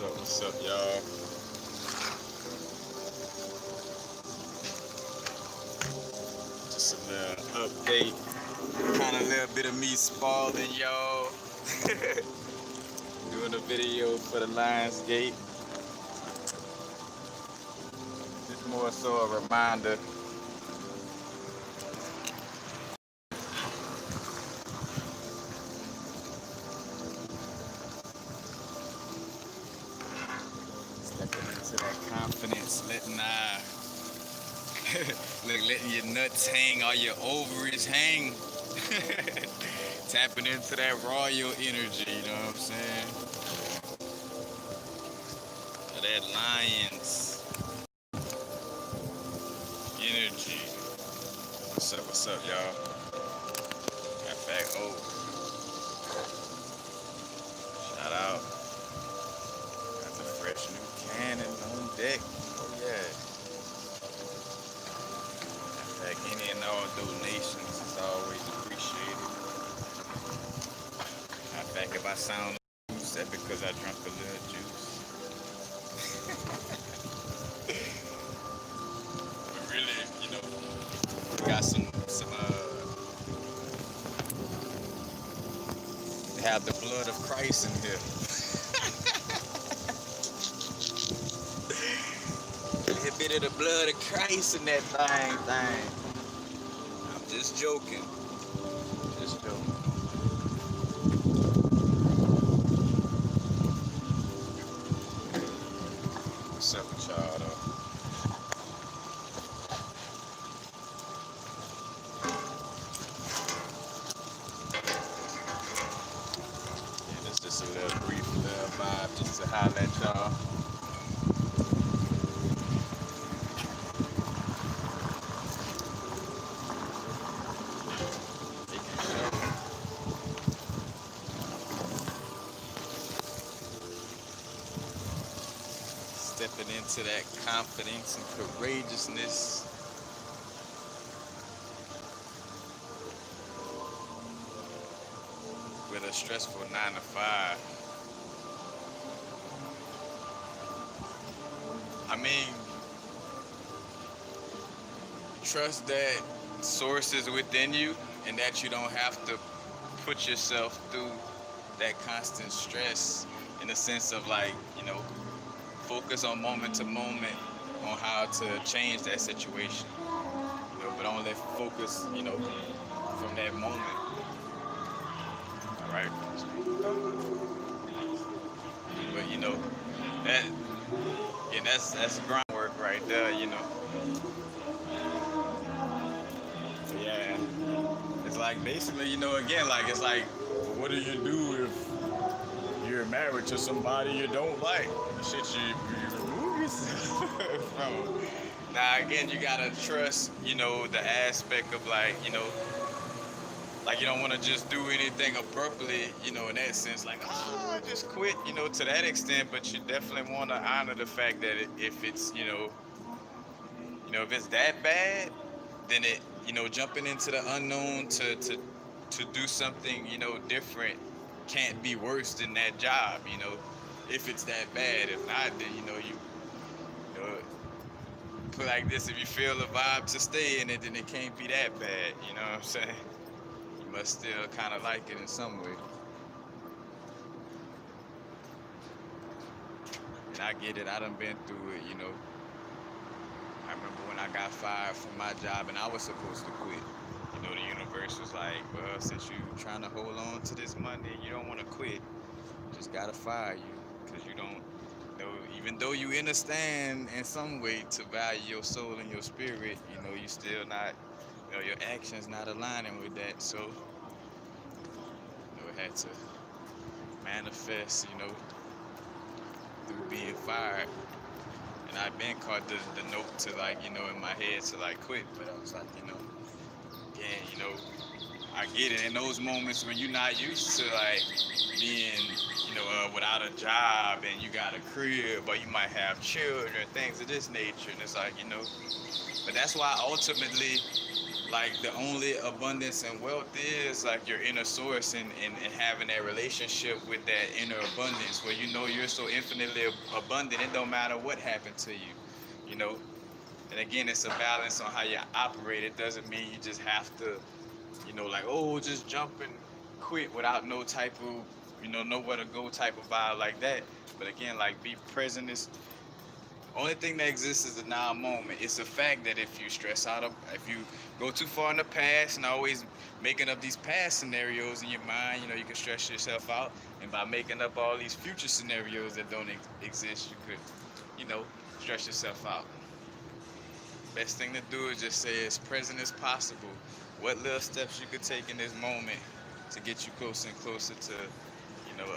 What's up, y'all? Just a little update. Kind of a little bit of me spoiling y'all. Doing a video for the Lionsgate. Just more so a reminder. Stepping into that confidence, letting your nuts hang or your ovaries hang. Tapping into that royal energy, you know what I'm saying? That lion's energy. What's up, y'all? Matter of fact, shout out. Got the fresh new cannon on deck. Oh yeah. Matter of fact, any and all donations is always appreciated. Matter of fact, if I sound loose, that's because I drank a little juice. But really, we got some have the blood of Christ in here. A bit of the blood of Christ in that thing. I'm just joking. Just joking. What's up with y'all though? Yeah, this just a little brief little vibe just to holler at y'all. Stepping into that confidence and courageousness. With a stressful 9 to 5. I mean, trust that source is within you and that you don't have to put yourself through that constant stress in the sense of focus on moment to moment on how to change that situation. But only focus, from that moment. All right. But that's groundwork right there. Yeah. It's like basically, again, it's like, what do you do if you're married to somebody you don't like? Shit, you remove yourself from. Now, again, you gotta trust, the aspect of you don't want to just do anything abruptly, in that sense, just quit, to that extent. But you definitely want to honor the fact that if it's, if it's that bad, then jumping into the unknown to do something, different can't be worse than that job, if it's that bad. If not, then, put like this, if you feel the vibe to stay in it, then it can't be that bad, you know what I'm saying? You must still kind of like it in some way. And I get it, I done been through it, I remember when I got fired from my job and I was supposed to quit. The universe was like, well, since you're trying to hold on to this money, you don't want to quit, just gotta fire you, because you don't, even though you understand in some way to value your soul and your spirit, you still not, your actions not aligning with that. So, it had to manifest, through being fired. And I've been caught the note to in my head to quit, but I was like, again, I get it. In those moments when you're not used to being, without a job and you got a crib, or you might have children, things of this nature, and it's but that's why ultimately like the only abundance and wealth is like your inner source, and having that relationship with that inner abundance where you know you're so infinitely abundant, it don't matter what happened to you, you know. And again, it's a balance on how you operate. It doesn't mean you just have to, you know, like, oh, just jump and quit without no type of, you know, nowhere to go type of vibe like that. But again, like, be present is only thing that exists is the now moment. It's a fact that if you stress out, if you go too far in the past and always making up these past scenarios in your mind, you know, you can stress yourself out. And by making up all these future scenarios that don't exist, you could, you know, stress yourself out. Best thing to do is just say as present as possible. What little steps you could take in this moment to get you closer and closer to, you know,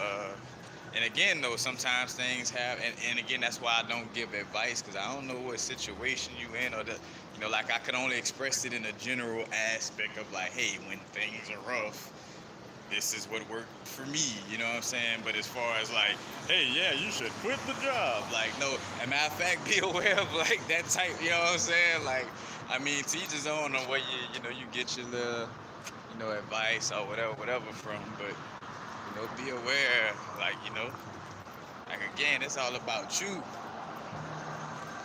and again, though, sometimes things have, and again, that's why I don't give advice, because I don't know what situation you in, or the, you know, like I can only express it in a general aspect of like, hey, when things are rough, this is what worked for me, you know what I'm saying? But as far as like, hey, yeah, you should quit the job, like, no. As a matter of fact, be aware of like that type, you know what I'm saying? Like, I mean, to each his own on where you know, you get your little, you know, advice or whatever from, but you know, be aware, like, you know, like again, it's all about you.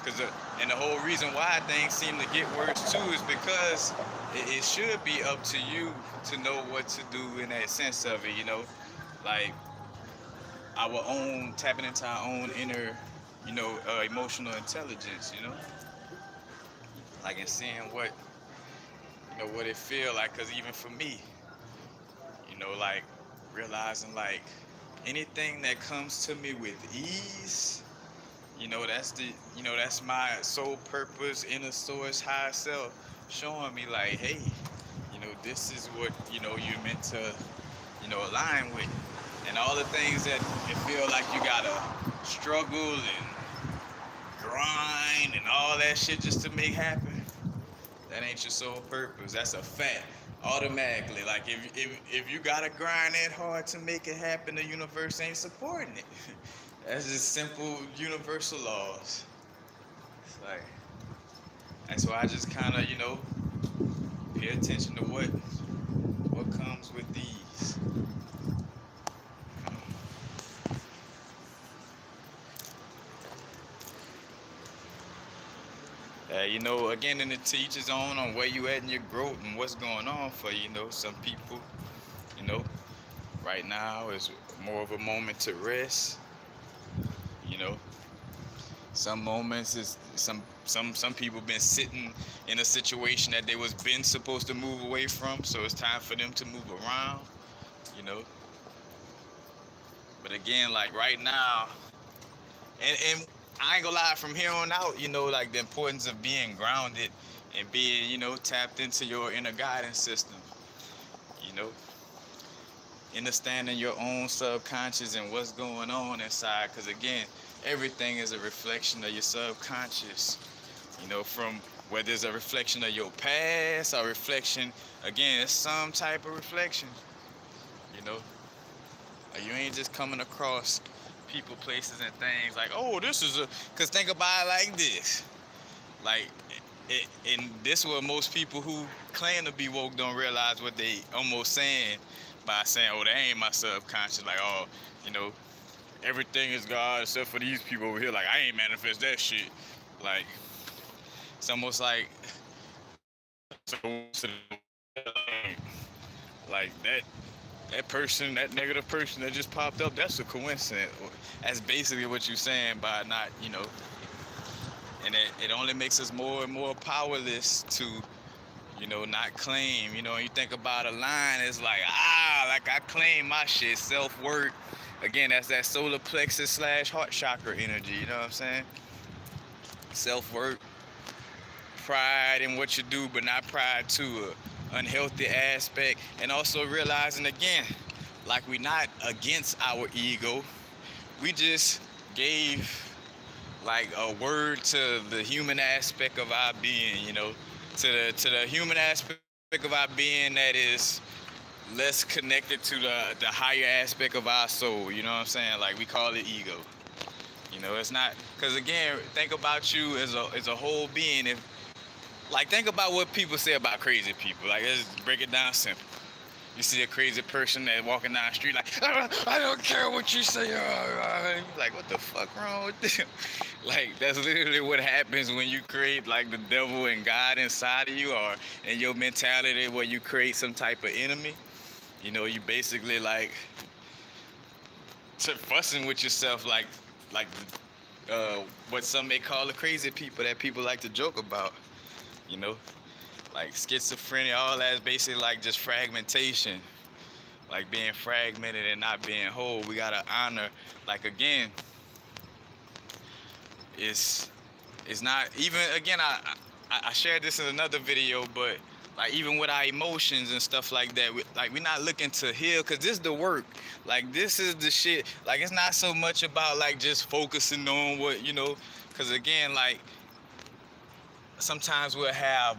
Cause and the whole reason why things seem to get worse too is because it should be up to you to know what to do in that sense of it, you know, like our own tapping into our own inner, you know, emotional intelligence, you know, like in seeing what, you know, what it feel like. Cause even for me, you know, like realizing like anything that comes to me with ease, you know, that's the, you know, that's my soul purpose, inner source, higher self, showing me like, hey, you know, this is what, you know, you're meant to, you know, align with. And all the things that you feel like you gotta struggle and grind and all that shit just to make happen, that ain't your soul purpose. That's a fact. Automatically, like if you gotta grind that hard to make it happen, the universe ain't supporting it. That's just simple universal laws. It's like, that's why I just kind of, you know, pay attention to what comes with these. You know, again, in the teacher's own on where you at in your growth and what's going on for you. You know, some people, you know, right now is more of a moment to rest. You know, some moments is some people been sitting in a situation that they was been supposed to move away from, so it's time for them to move around. You know, but again, like right now, and I ain't gonna lie, from here on out, you know, like the importance of being grounded and being, you know, tapped into your inner guidance system. You know, understanding your own subconscious and what's going on inside, because again, everything is a reflection of your subconscious. You know, from whether it's a reflection of your past or reflection, again, it's some type of reflection. You know, like you ain't just coming across people, places, and things like, oh, this is a. Cause think about it like this, like, and this is what most people who claim to be woke don't realize what they almost saying by saying, oh, that ain't my subconscious. Like, oh, you know, everything is God except for these people over here. Like, I ain't manifest that shit. Like, it's almost like that person, that negative person that just popped up, that's a coincidence. That's basically what you're saying by not, you know, and it only makes us more and more powerless to, you know, not claim. You know, when you think about a line, it's like, like I claim my shit, self-worth. Again, that's that solar plexus / heart chakra energy, you know what I'm saying? Self-worth, pride in what you do, but not pride to a unhealthy aspect. And also realizing, again, like we not against our ego. We just gave like a word to the human aspect of our being, you know, to the human aspect of our being that is less connected to the higher aspect of our soul, you know what I'm saying? Like we call it ego. You know, it's not, because again, think about you as a whole being. Like, think about what people say about crazy people. Like, let's break it down simple. You see a crazy person that walking down the street like, I don't care what you say. Like, what the fuck wrong with them? Like, that's literally what happens when you create like the devil and God inside of you, or in your mentality where you create some type of enemy. You know, you basically like fussing with yourself, like what some may call the crazy people that people like to joke about. You know, like schizophrenia, all that's basically like just fragmentation, like being fragmented and not being whole. We gotta honor, like, again, it's not even, again, I shared this in another video, but like even with our emotions and stuff like that, like we're not looking to heal, because this is the work. Like, this is the shit. Like, it's not so much about like just focusing on what, you know, because again, like, sometimes we'll have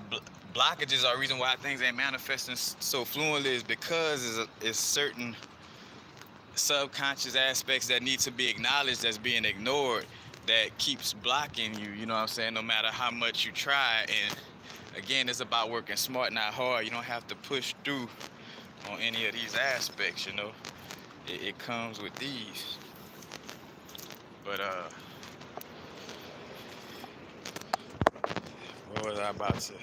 blockages, or reason why things ain't manifesting so fluently is because it's certain subconscious aspects that need to be acknowledged that's being ignored, that keeps blocking you. You know what I'm saying? No matter how much you try. And again, it's about working smart, not hard. You don't have to push through on any of these aspects, you know. It comes with these. But what was I about to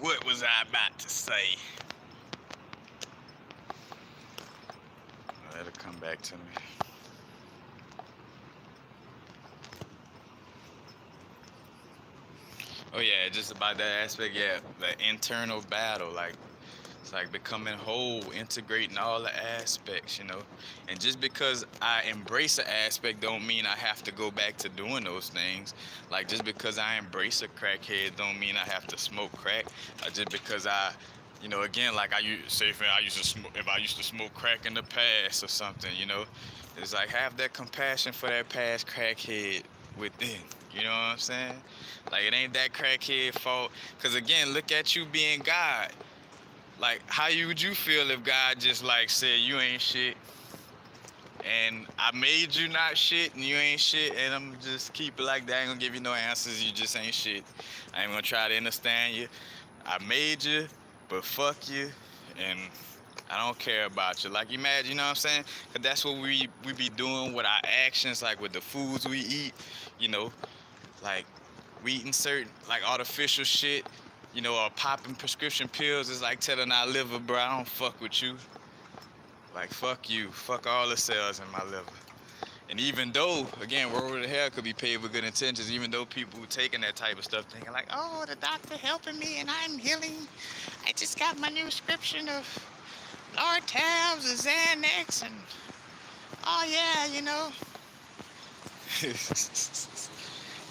what was I about to say? Let it come back to me. Oh yeah, just about that aspect. Yeah, the internal battle. Like, it's like becoming whole, integrating all the aspects, you know. And just because I embrace an aspect don't mean I have to go back to doing those things. Like, just because I embrace a crackhead don't mean I have to smoke crack. Just because I, you know, again, like I used say, if I used to smoke crack in the past or something, you know, it's like have that compassion for that past crackhead within. You know what I'm saying? Like, it ain't that crackhead fault. Cause again, look at you being God. Like, would you feel if God just like said you ain't shit, and I made you not shit and you ain't shit, and I'm just keep it like that? I ain't gonna give you no answers. You just ain't shit. I ain't gonna try to understand you. I made you, but fuck you, and I don't care about you. Like, imagine, you know what I'm saying? Cause that's what we be doing with our actions, like with the foods we eat, you know, like we eating certain like artificial shit, you know, or popping prescription pills. Is like telling our liver, bro, I don't fuck with you. Like, fuck you, fuck all the cells in my liver. And even though, again, word of the hell could be paid with good intentions, even though people taking that type of stuff thinking like, oh, the doctor helping me and I'm healing. I just got my new prescription of Lortabs and Xanax, and oh yeah, you know.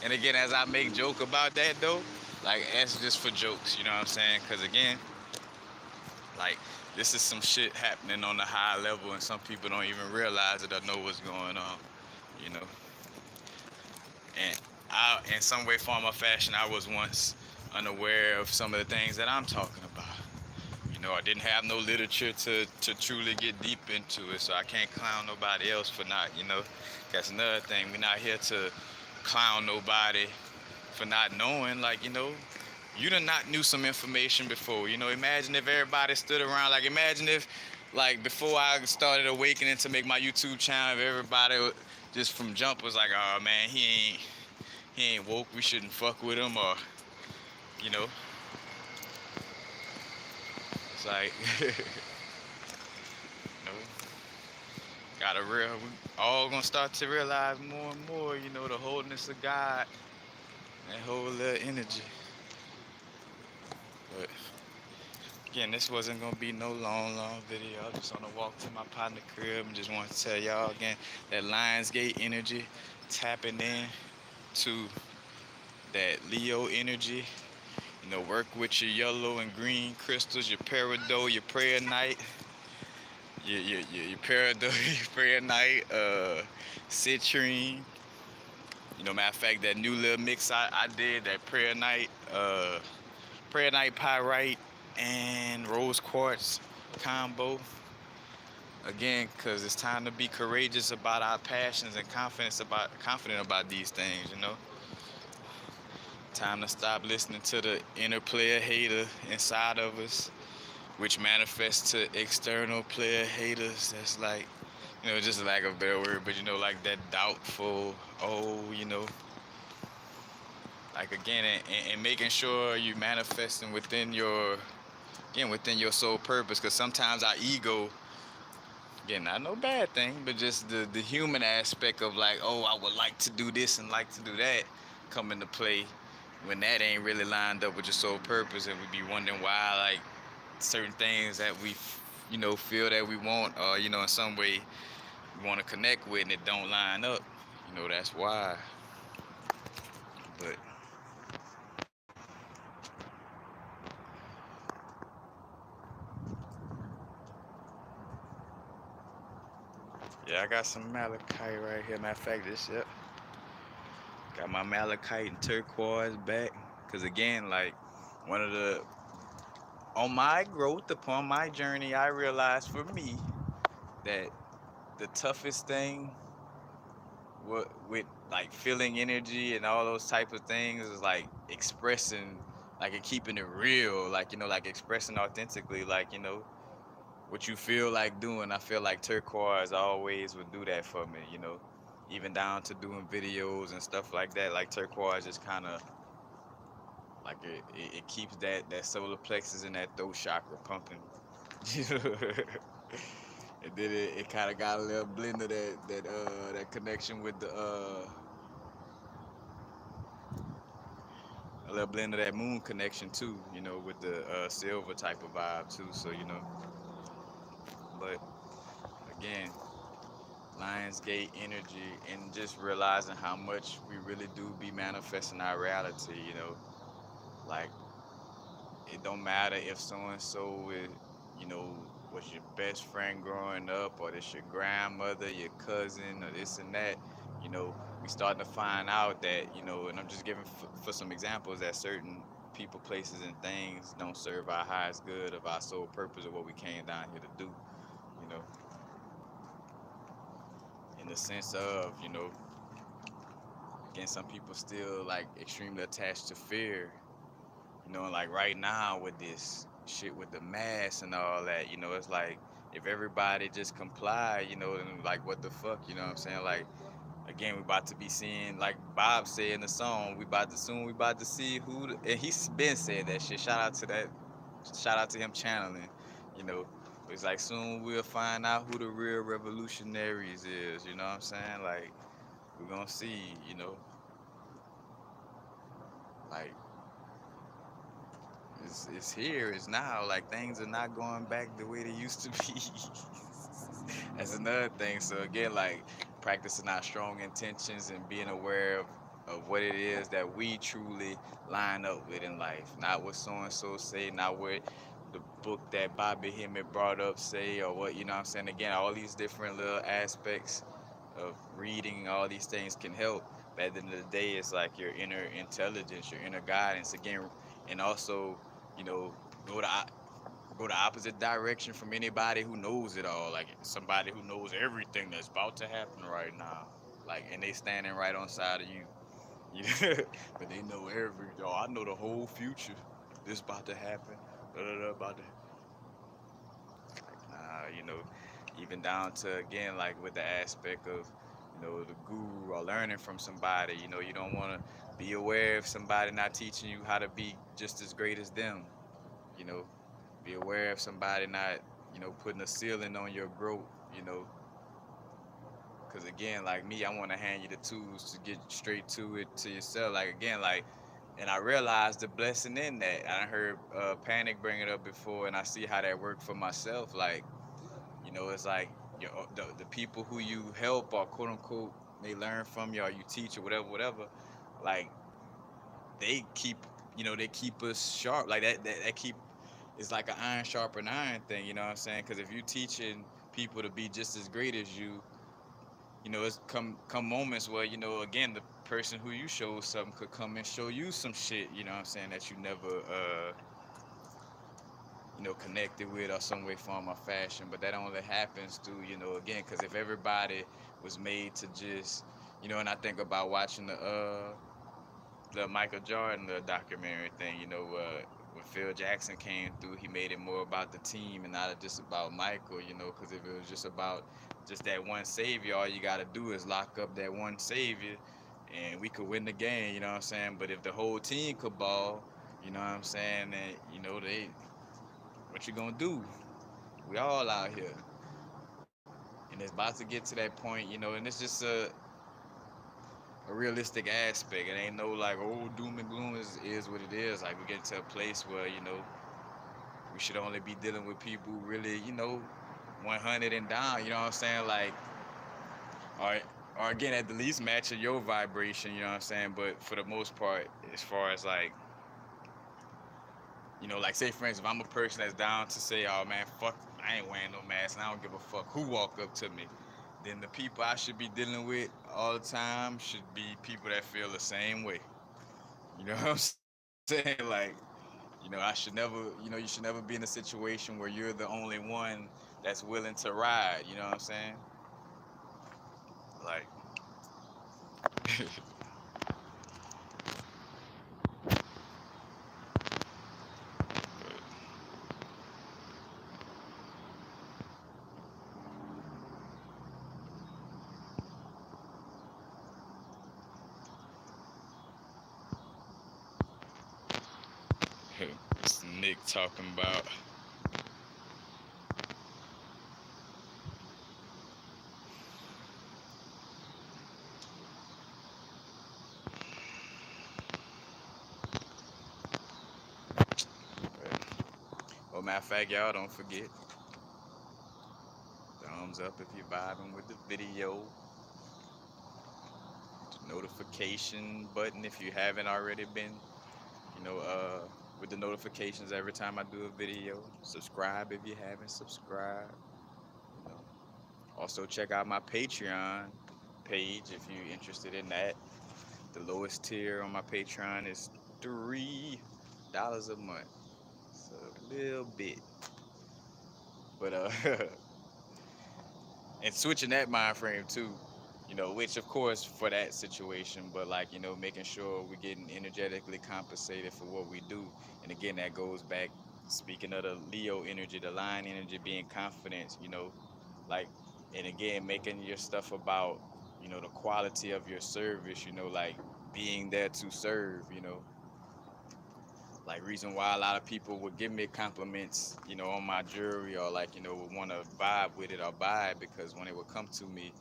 And again, as I make joke about that though, like, that's just for jokes, you know what I'm saying? Because again, like, this is some shit happening on a high level, and some people don't even realize it or know what's going on, you know. And in some way, form, or fashion, I was once unaware of some of the things that I'm talking about. You know, I didn't have no literature to truly get deep into it, so I can't clown nobody else for not, you know. That's another thing. We're not here to clown nobody for not knowing. Like, you know, you done not knew some information before. You know, imagine if everybody stood around. Like, imagine if, like, before I started awakening to make my YouTube channel, if everybody just from jump was like, oh man, he ain't woke, we shouldn't fuck with him, or, you know. It's like, you know, we all gonna start to realize more and more, you know, the wholeness of God, that whole little energy. But again, this wasn't gonna be no long video. I just on a walk to my partner crib and just wanted to tell y'all again that Lionsgate energy, tapping in to that Leo energy. You know, work with your yellow and green crystals, your peridot, your prayer night, your peridot, your prayer night, citrine. You know, matter of fact, that new little mix I did, that prayer night pyrite and rose quartz combo. Again, because it's time to be courageous about our passions and confident about these things, you know. Time to stop listening to the inner player hater inside of us, which manifests to external player haters. That's like, just lack of a better word, but like that doubtful, oh, like again, and making sure you manifesting within your soul purpose, because sometimes our ego, again, not no bad thing, but just the human aspect of like, oh, I would like to do this and like to do that, come into play when that ain't really lined up with your soul purpose, and we be wondering why like certain things that we feel that we want, or in some way we want to connect with, and it don't line up. That's why. But yeah, I got some malachite right here. Matter of fact, this, yep, got my malachite and turquoise back. Because again, like, one of the, on my growth, upon my journey, I realized for me that the toughest thing with like feeling energy and all those type of things is like expressing, like, and keeping it real, like, like expressing authentically, like, what you feel like doing. I feel like turquoise always would do that for me, even down to doing videos and stuff like that. Like turquoise just kind of like it keeps that solar plexus and that throat chakra pumping. And then it kind of got a little blend of that connection with a little blend of that moon connection too, with the silver type of vibe too. So but again, Lionsgate energy, and just realizing how much we really do be manifesting our reality. Like, it don't matter if so and so is, you know, was your best friend growing up, or this your grandmother, your cousin, or this and that. We starting to find out that, and I'm just giving for some examples, that certain people, places, and things don't serve our highest good of our sole purpose of what we came down here to do. You know, in the sense of, again, some people still like extremely attached to fear. And like right now with this shit with the mask and all that, it's like if everybody just comply, then like what the fuck, you know what I'm saying? Like, again, we about to be seeing, like Bob said in the song, we about to see and he's been saying that shit. Shout out to him channeling, you know. It's like soon we'll find out who the real revolutionaries is, you know what I'm saying? Like, we're gonna see, like, it's here, it's now. Like, things are not going back the way they used to be. That's another thing. So again, like, practicing our strong intentions and being aware of what it is that we truly line up with in life. Not what so and so say, not what the book that Bobby Hemmett brought up say, or what, I'm saying? Again, all these different little aspects of reading, all these things can help. But at the end of the day, it's like your inner intelligence, your inner guidance again. And also, you know, go to go the opposite direction from anybody who knows it all. Like somebody who knows everything that's about to happen right now. Like, and they standing right on side of you. But they know I know the whole future. This about to happen. Da, da, da, about to. Like, nah, even down to, again, like with the aspect of, the guru or learning from somebody. You don't want to be aware of somebody not teaching you how to be just as great as them. You know, be aware of somebody not, putting a ceiling on your growth. You know, because again, like me, I want to hand you the tools to get straight to it to yourself. Like, again, like, and I realized the blessing in that. I heard Panic bring it up before, and I see how that worked for myself. Like, it's like the people who you help, or quote unquote they learn from you, or you teach, or whatever. Like, they keep, they keep us sharp. Like that keep. It's like an iron sharpen iron thing. You know what I'm saying? Because if you teaching people to be just as great as you, it's come moments where, again, the person who you show something could come and show you some shit. You know what I'm saying? That you never connected with, or some way, form, or fashion. But that only happens through, again, because if everybody was made to just, and I think about watching the Michael Jordan the documentary thing. When Phil Jackson came through, he made it more about the team and not just about Michael. Because if it was just about just that one savior, all you got to do is lock up that one savior, and we could win the game. You know what I'm saying? But if the whole team could ball, you know what I'm saying? Then they, what you gonna do? We all out here, and it's about to get to that point. And it's just a realistic aspect. It ain't no like, oh, doom and gloom is what it is. Like, we get to a place where we should only be dealing with people really 100 and down. You know what I'm saying? Like, or or again, at the least matching your vibration. You know what I'm saying? But for the most part, as far as like, like, say for instance, if I'm a person that's down to say, oh man, fuck, I ain't wearing no mask and I don't give a fuck who walk up to me, then the people I should be dealing with all the time should be people that feel the same way. You know what I'm saying? Like, I should never, you should never be in a situation where you're the only one that's willing to ride. You know what I'm saying? Like, it's Nick talking about. Well, matter of fact, y'all don't forget, thumbs up if you're vibing with the video. Notification button if you haven't already been, you know, uh, with the notifications every time I do a video. Subscribe if you haven't subscribed. You know. Also check out my Patreon page if you're interested in that. The lowest tier on my Patreon is $3 a month. So a little bit. But and switching that mind frame too, which of course for that situation, but like, making sure we're getting energetically compensated for what we do. And again, that goes back, speaking of the Leo energy, the Lion energy being confidence, like, and again, making your stuff about, the quality of your service, like being there to serve, like reason why a lot of people would give me compliments, on my jewelry, or like, would want to vibe with it or buy it, because when it would come to me,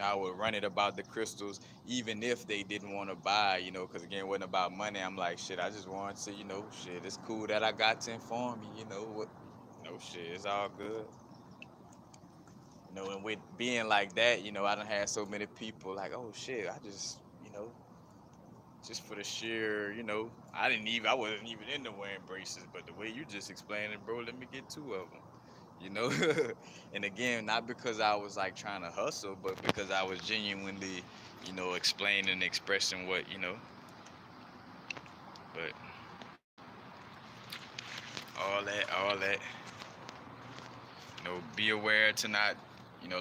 I would run it about the crystals, even if they didn't want to buy, because again, it wasn't about money. I'm like, shit, I just wanted to, shit, it's cool that I got to inform you, what, shit, it's all good. And with being like that, I done had so many people like, oh shit, I just, just for the sheer, I wasn't even into wearing braces, but the way you just explained it, bro, let me get two of them, you know. And again, not because I was like trying to hustle, but because I was genuinely, explaining and expressing what, but all that, be aware to not,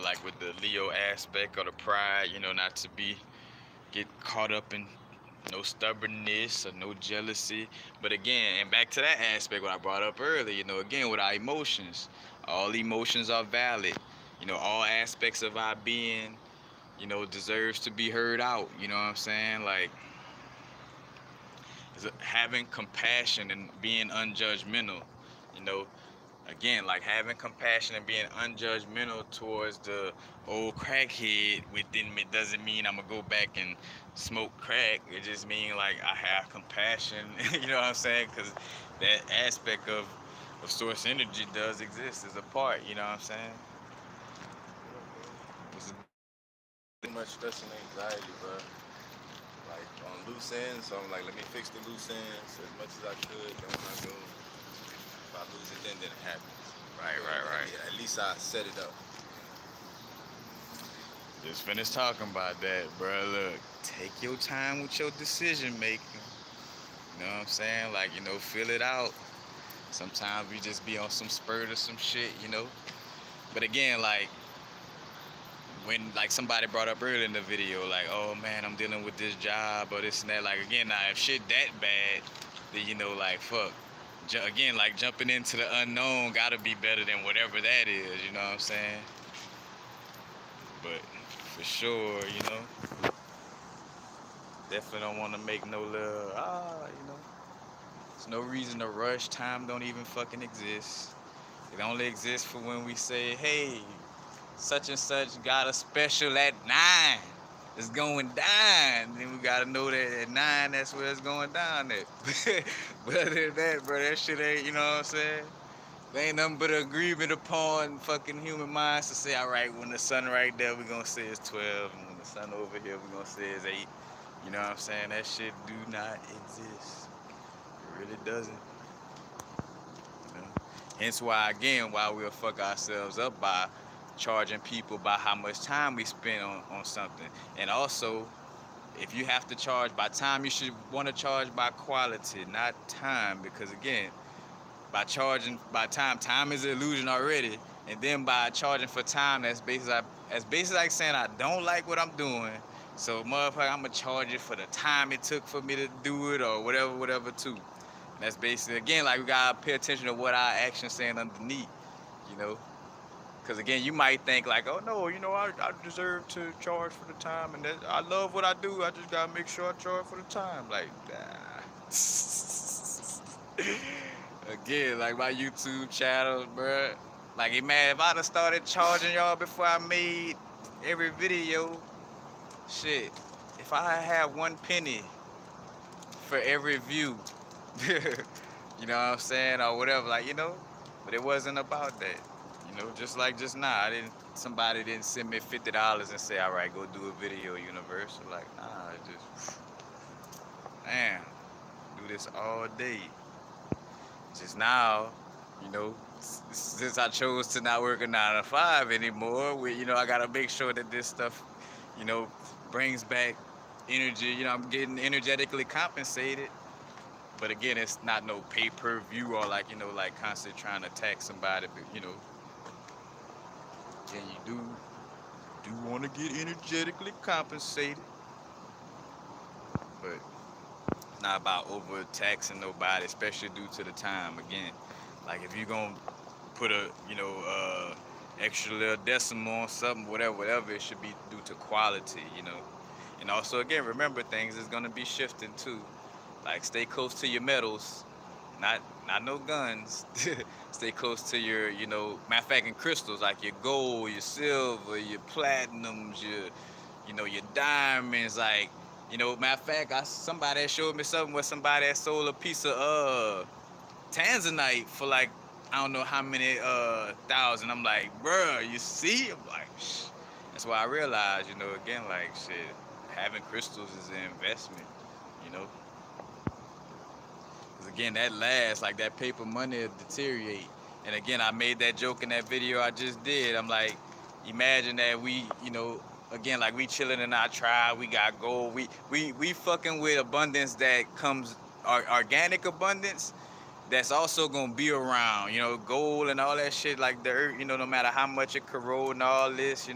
like with the Leo aspect or the pride, not to be get caught up in no stubbornness or no jealousy. But again, and back to that aspect what I brought up earlier, again with our emotions, all emotions are valid. All aspects of our being, deserves to be heard out. You know what I'm saying? Like, having compassion and being unjudgmental. You know, again, like having compassion and being unjudgmental towards the old crackhead within me doesn't mean I'm gonna go back and smoke crack. It just means like I have compassion. You know what I'm saying? Because that aspect of source energy does exist as a part. You know what I'm saying? It's Too much stress and anxiety, bro. Like on loose ends, so I'm like, let me fix the loose ends as much as I could. Then when I go, if I lose it, then it happens. You right, feel me? right, But right. at least I set it up. Just finished talking about that, bro. Look, take your time with your decision making. You know what I'm saying? Like, feel it out. Sometimes we just be on some spurt or some shit. But again, like, when like somebody brought up earlier in the video, like, oh man, I'm dealing with this job or this and that. Like again, now if shit that bad, then like fuck. Again, like jumping into the unknown gotta be better than whatever that is. You know what I'm saying? But for sure, definitely don't want to make no little There's no reason to rush. Time don't even fucking exist. It only exists for when we say, hey, such and such got a special at 9. It's going down. Then we gotta know that at 9, that's where it's going down at. But other than that, bro, that shit ain't, you know what I'm saying? There ain't nothing but an agreement upon fucking human minds to say, all right, when the sun right there, we're gonna say it's 12. And when the sun over here, we're gonna say it's 8. You know what I'm saying? That shit do not exist. It really doesn't. You know? Hence why, again, why we'll fuck ourselves up by charging people by how much time we spend on something. And also, if you have to charge by time, you should want to charge by quality, not time. Because again, by charging by time is an illusion already. And then by charging for time, that's basically like saying I don't like what I'm doing. So motherfucker, I'm gonna charge you for the time it took for me to do it or whatever too. And that's basically again like we gotta pay attention to what our actions saying underneath, you know. Because again, you might think like, oh no, I deserve to charge for the time, and that, I love what I do. I just gotta make sure I charge for the time. Like, nah. Again, like my YouTube channel, bro. Like, man, if I'd have started charging y'all before I made every video, shit. If I had 1 penny for every view, you know what I'm saying, or whatever, like but it wasn't about that. Just like just now, somebody didn't send me $50 and say, all right, go do a video, Universal. Like, nah, just, man, do this all day. Just now, since I chose to not work a 9 to 5 anymore, I gotta make sure that this stuff, you know, brings back energy. I'm getting energetically compensated. But again, it's not no pay-per-view or like, like constantly trying to attack somebody, but and you do want to get energetically compensated, but it's not about overtaxing nobody, especially due to the time. Again, like if you're gonna put a extra little decimal on something, whatever, it should be due to quality, And also, again, remember things is gonna be shifting too. Like stay close to your metals, not no guns. Stay close to your, matter of fact, in crystals like your gold, your silver, your platinums, your diamonds. Like, matter of fact, somebody showed me something where somebody had sold a piece of tanzanite for like I don't know how many thousand. I'm like, bruh, you see? I'm like, shh. That's why I realized, again, like shit, having crystals is an investment, you know. Because again, that lasts, like that paper money will deteriorate. And again, I made that joke in that video I just did. I'm like, imagine that we, again, like we chilling in our tribe, we got gold, we fucking with abundance that comes, organic abundance that's also gonna be around, gold and all that shit, like the earth, no matter how much it corrode and all this,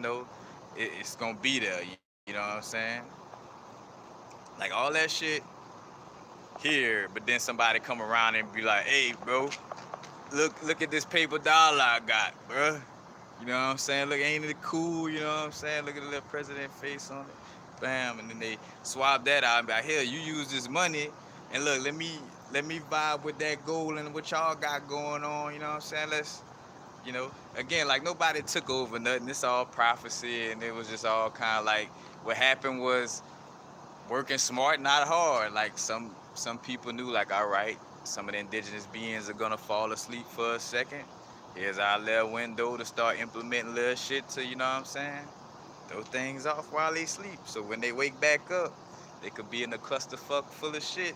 it's gonna be there, you know what I'm saying? Like all that shit here, but then somebody come around and be like, hey, bro, look at this paper dollar I got, bro. You know what I'm saying? Look, ain't it cool? You know what I'm saying? Look at the little president face on it. Bam, and then they swap that out and be like, hell, you use this money, and look, let me vibe with that gold and what y'all got going on. You know what I'm saying? Again, like nobody took over nothing. It's all prophecy, and it was just all kind of like what happened was working smart, not hard. Like some people knew, like, all right, some of the indigenous beings are gonna fall asleep for a second. Here's our little window to start implementing little shit to, you know what I'm saying? Throw things off while they sleep. So when they wake back up, they could be in a clusterfuck full of shit.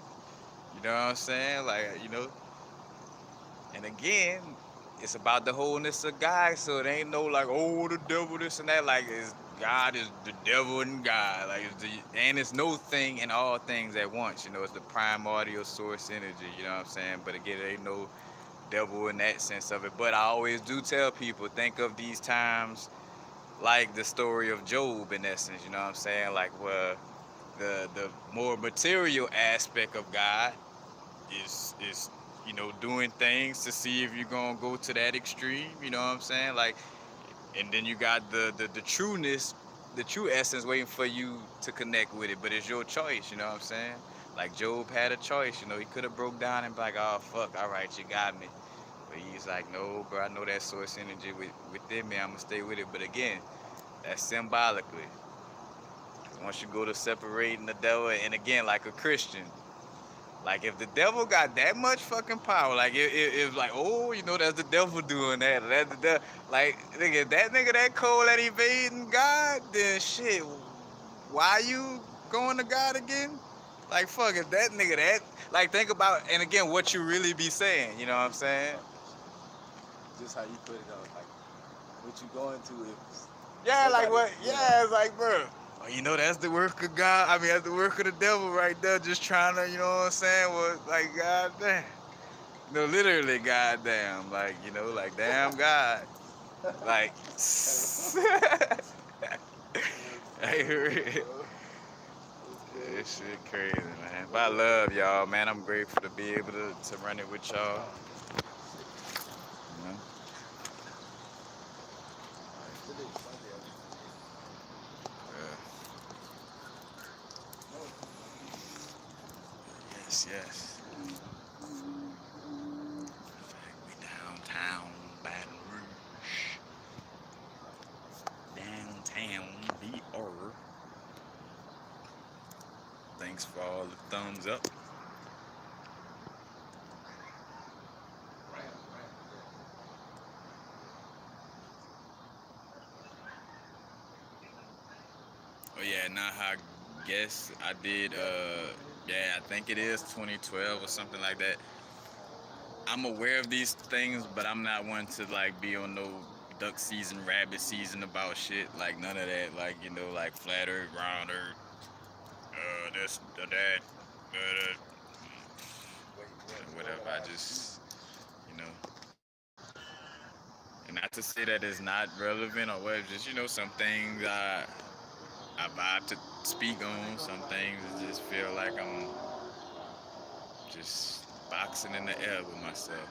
You know what I'm saying? Like, and again, it's about the wholeness of God. So it ain't no like, oh, the devil, this and that. Like, God is the devil and God. Like, and it's no thing and all things at once. It's the primordial source energy. You know what I'm saying? But again, it ain't no devil in that sense of it. But I always do tell people, think of these times like the story of Job in essence, you know what I'm saying? Like where the more material aspect of God is doing things to see if you're gonna go to that extreme, you know what I'm saying? Like, and then you got the trueness, the true essence waiting for you to connect with it, but it's your choice, you know what I'm saying? Like Job had a choice, he could have broke down and be like, oh fuck, all right, you got me. But he's like, no, bro, I know that source energy within me. I'm gonna stay with it. But again, that's symbolically. 'Cause once you go to separating the devil, and again, like a Christian, like if the devil got that much fucking power, like if like, oh, that's the devil doing that. That's the devil. Like, nigga, that nigga that cold at evading God, then shit. Why you going to God again? Like, fuck, if that nigga that, like, think about, and again, what you really be saying. You know what I'm saying? Just how you put it on, like what you going to if Yeah, like somebody, what? Yeah, it's like, bro. Oh, that's the work of God. I mean, that's the work of the devil right there, just trying to, you know what I'm saying? Well, like, goddamn. No, literally, goddamn. Like, like, damn God. Like, hey, this shit crazy, man. But I love y'all, man. I'm grateful to be able to run it with y'all. You know? Uh, yes, yes. We downtown Baton Rouge. Downtown VR. Thanks for all the thumbs up. Oh yeah, now I guess I did. Yeah, I think it is 2012 or something like that. I'm aware of these things, but I'm not one to like be on no duck season, rabbit season about shit. Like none of that. Like like flat earth, round earth, this, that, whatever. I just, you know, and not to say that it's not relevant or whatever. Just some things I vibe to speak on. Some things I just feel like I'm just boxing in the air with myself.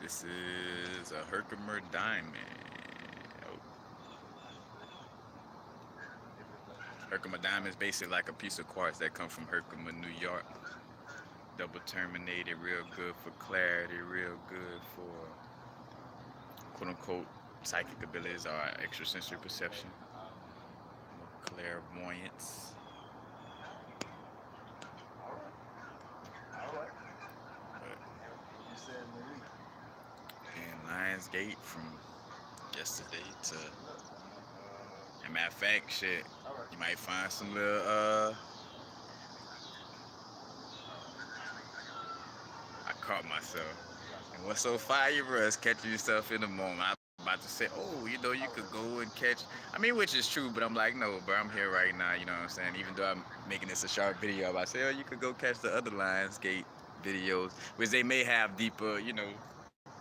This is a Herkimer diamond. Oh, Herkimer diamond is basically like a piece of quartz that comes from Herkimer, New York. Double terminated, real good for clarity, real good for quote unquote psychic abilities or extrasensory perception, clairvoyance. But in Lionsgate from yesterday to, and matter of fact, shit, you might find some little I caught myself. And what's so fire, bro, is catching yourself in the moment. I was about to say, oh, you could go and catch. I mean, which is true, but I'm like, no, bro, I'm here right now. You know what I'm saying? Even though I'm making this a short video, I say, oh, you could go catch the other Lionsgate videos, which they may have deeper,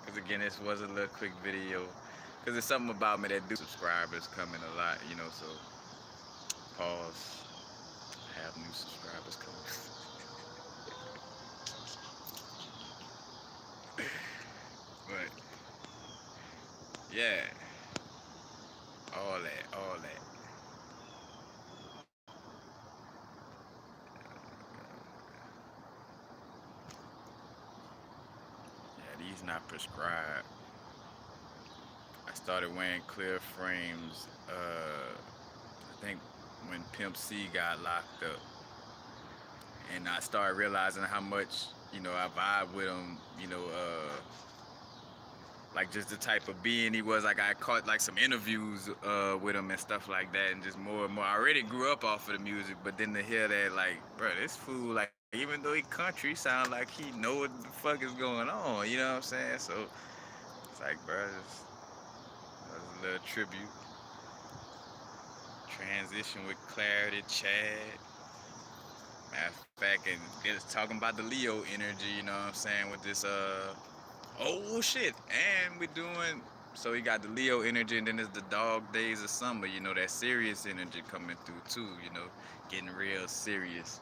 because again, this was a little quick video. Because there's something about me that do subscribers coming a lot, so pause. I have new subscribers coming. But yeah, all that. Yeah, these not prescribed. I started wearing clear frames. I think when Pimp C got locked up, and I started realizing how much I vibe with him. Like just the type of being he was. Like I caught like some interviews with him and stuff like that, and just more and more. I already grew up off of the music, but then to hear that, like, bro, this fool, like, even though he country, sound like he know what the fuck is going on. You know what I'm saying? So it's like, bro, that's a little tribute. Transition with clarity, Chad. Matter of fact, and it's talking about the Leo energy, you know what I'm saying, with this oh shit. And we doing so you got the Leo energy and then there's the dog days of summer, you know, that serious energy coming through too, you know, getting real serious.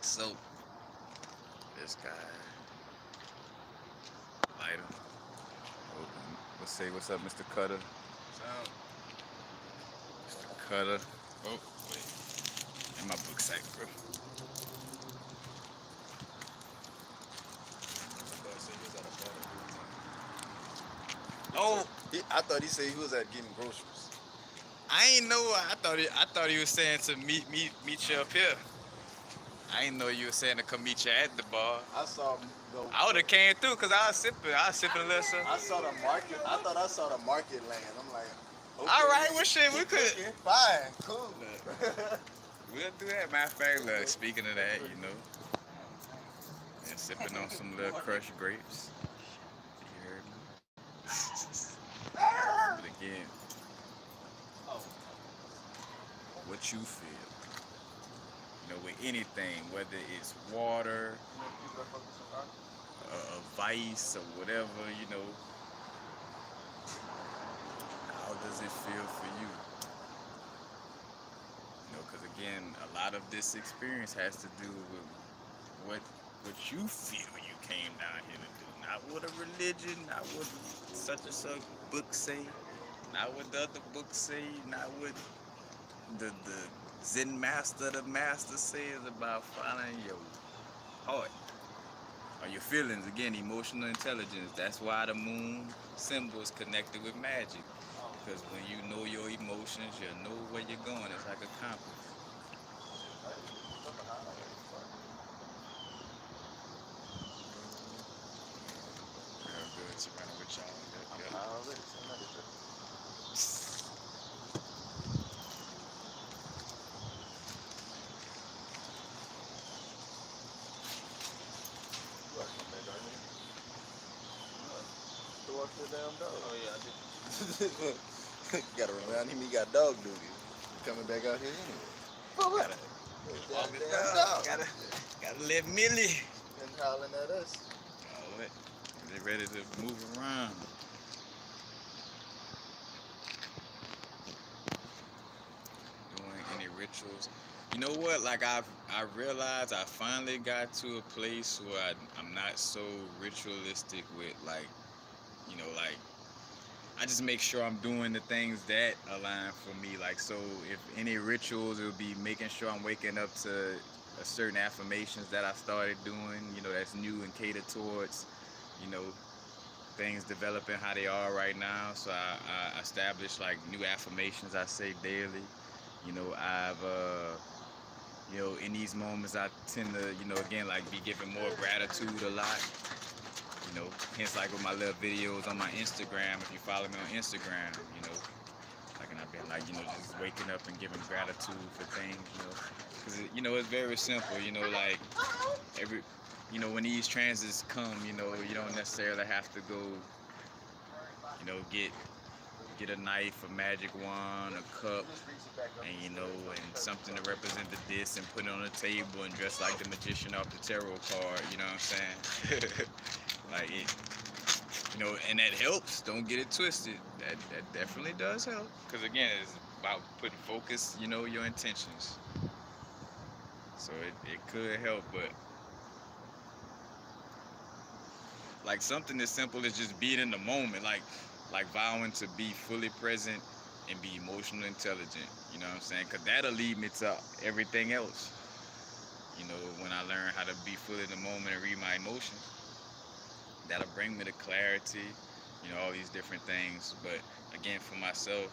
So this guy lighter. Open. Let's say what's up, Mr. Cutter. Sound. Mr. Cutter. Oh, wait. In my book sack, bro. Oh, I thought he said he was at getting groceries. I ain't know. I thought he was saying to meet you up here. I ain't know you were saying to come meet you at the bar. I saw the. I would have came through because I was sipping a little something. I saw the market. I thought I saw the market land. I'm like, okay. All right, well shit, we He could. cooking. Fine, cool. We'll do that. Matter of fact, look, speaking of that, you know, and sipping on some little crushed grapes. You heard me? But again, what you feel, you know, with anything, whether it's water, a vice, or whatever, you know, how does it feel for you? You know, because again, a lot of this experience has to do with what you feel you came down here to do. Not what a religion, not what such and such book say, not what the other books say, not what the Zen master, the master says about following your heart or your feelings. Again, emotional intelligence. That's why the moon symbol is connected with magic. Because when you know your emotions, you know where you're going. It's like a compass. Real good to run with y'all. Yep, Walk the damn dog. Oh yeah, I did. Gotta remind him he got dog duty. Coming back out here anyway. For what? Walk the dog. Gotta let Millie. And howling at us. Oh, it. They ready to move around. Doing any rituals. You know what? Like I realized I finally got to a place where I'm not so ritualistic with like, you know, like I just make sure I'm doing the things that align for me. Like, so if any rituals, it would be making sure I'm waking up to a certain affirmations that I started doing, you know, that's new and catered towards, you know, things developing how they are right now. So I established like new affirmations I say daily. You know, you know, in these moments, I tend to, you know, again, like be giving more gratitude a lot. You know, hence like with my little videos on my Instagram. If you follow me on Instagram, you know, like and I've been like, you know, just waking up and giving gratitude for things, you know, because you know it's very simple. You know, like every, you know, when these transits come, you know, you don't necessarily have to go, you know, get a knife, a magic wand, a cup, and you know, and something to represent the disc, and put it on the table and dress like the magician off the tarot card. You know what I'm saying? Like it, you know, and that helps. Don't get it twisted. That definitely does help. Because again, it's about putting focus. You know, your intentions. So it could help, but like something as simple as just being in the moment, like vowing to be fully present and be emotionally intelligent. You know what I'm saying? Because that'll lead me to everything else. You know, when I learn how to be fully in the moment and read my emotions, that'll bring me to clarity. You know, all these different things. But again, for myself,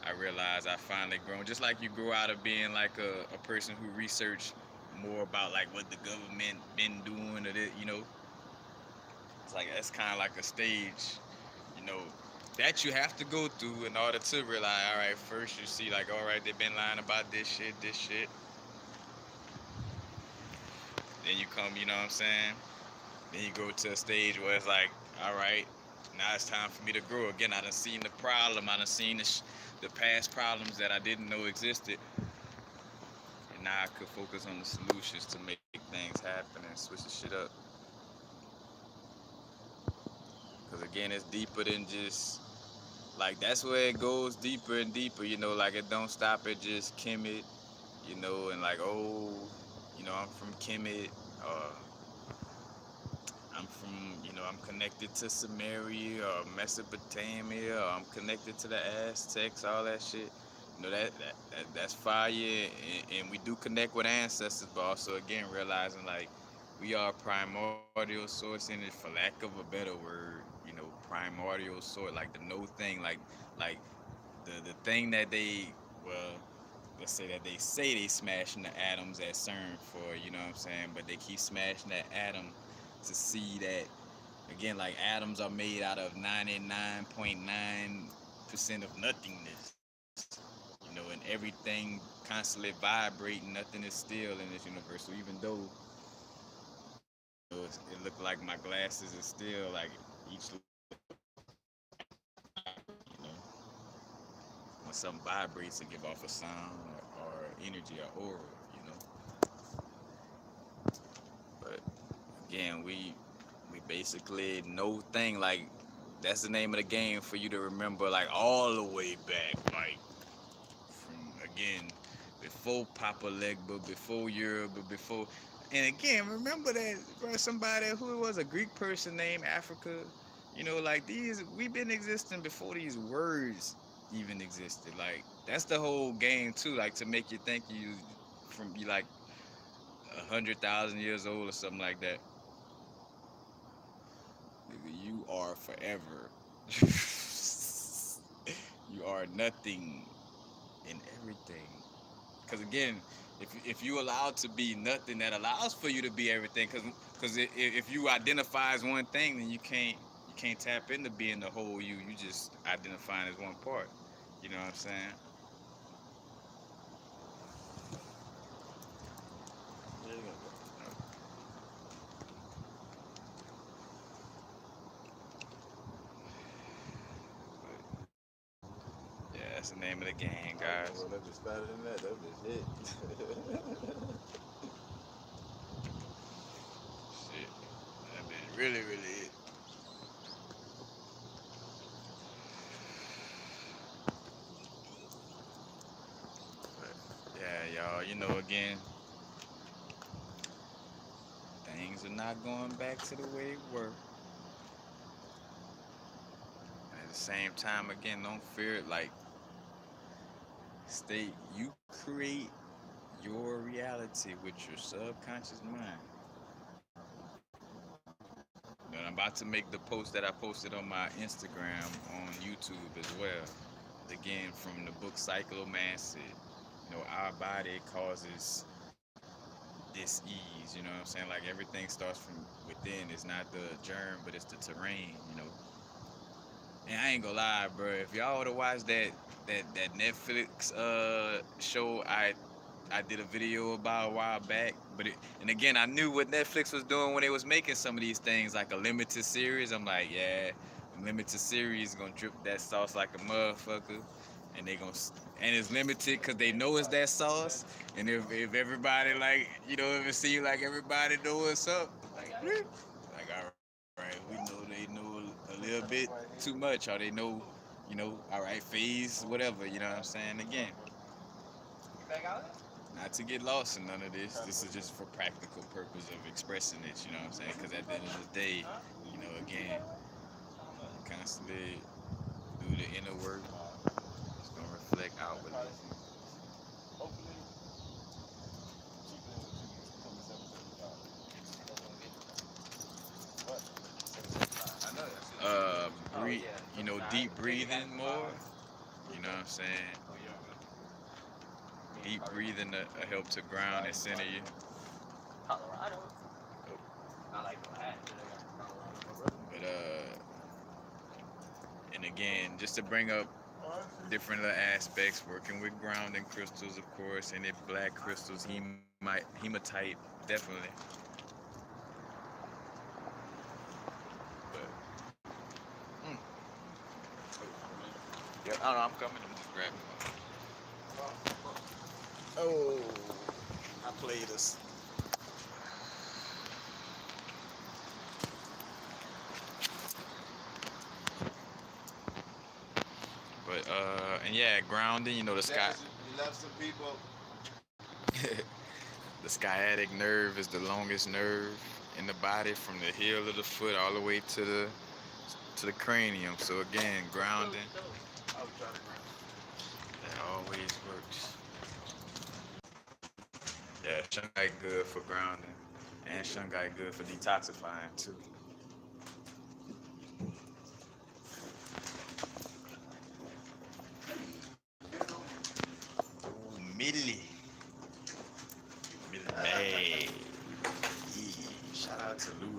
I realized I finally grown. Just like you grow out of being like a person who researched more about like what the government been doing, or this, you know, it's like that's kind of like a stage, you know, that you have to go through in order to realize. All right, first you see like, all right, they've been lying about this shit, this shit. Then you come, you know what I'm saying? Then you go to a stage where it's like, all right, now it's time for me to grow again. I done seen the problem. I done seen the past problems that I didn't know existed. And now I could focus on the solutions to make things happen and switch the shit up. Because again, it's deeper than just like that's where it goes deeper and deeper. Like it don't stop at just Kemet. And like I'm from Kemet. I'm from, I'm connected to Samaria or Mesopotamia, or I'm connected to the Aztecs, all that shit. That's fire, and we do connect with ancestors, but also again realizing like we are primordial source, and for lack of a better word, primordial source, like the no thing, like the thing that well, let's say they smashing the atoms at CERN for, you know what I'm saying, but they keep smashing that atom to see that again, like atoms are made out of 99.9% of nothingness, and everything constantly vibrating, nothing is still in this universe. So even though it looked like my glasses is still like each light when something vibrates it give off a sound or energy or aura, you know. But again, we basically no thing like that's the name of the game for you to remember like all the way back, like from again before Papa Legba, before Yoruba, before and again remember that bro somebody who was a Greek person named Africa, like these we've been existing before these words even existed. Like that's the whole game too, like to make you think you like 100,000 years old or something like that. Nigga, you are forever. You are nothing in everything. Because again, if you allowed to be nothing, that allows for you to be everything. Because if you identify as one thing, then you can't tap into being the whole you. You just identifying as one part. You know what I'm saying? Yeah, you gonna go. Yeah, that's the name of the game, I was gonna guys. go a little bit fatter than that. That was just it. Shit, that been really, really it. But yeah, y'all. Again, things are not going back to the way they were. And at the same time, again, don't fear it. Like, you create your reality with your subconscious mind. And I'm about to make the post that I posted on my Instagram on YouTube as well. Again, from the book Cyclomancy, our body causes dis-ease, you know what I'm saying? Like everything starts from within. It's not the germ, but it's the terrain. And I ain't gonna lie, bro. If y'all would have watched that Netflix show I did a video about a while back, and again I knew what Netflix was doing when they was making some of these things like a limited series. I'm like, yeah, a limited series gonna drip that sauce like a motherfucker, and they gonna and it's limited because they know it's that sauce. And if everybody like if it seems like everybody know what's up, like all right, we know they know a little bit too much, or they know, all right, phase, whatever. You know what I'm saying? Again, not to get lost in none of this. This is just for practical purpose of expressing it. You know what I'm saying? Because at the end of the day, again, constantly do the inner work. It's gonna reflect outwardly. Breathe. Deep breathing more. You know what I'm saying? Deep breathing to help to ground and center you. But and again, just to bring up different other aspects, working with grounding crystals, of course, and it black crystals, hematite, definitely. But yeah, I don't know. I'm coming. I'm just grabbing. Oh. I played us. But and yeah, grounding. You know, the sky. You left some people. The sciatic nerve is the longest nerve in the body, from the heel of the foot all the way to the cranium. So again, grounding. I was trying to ground. That always works. Yeah, shungite good for grounding, and shungite good for detoxifying too. Ooh, Millie, Millie May. Yeah. Shout out to Lou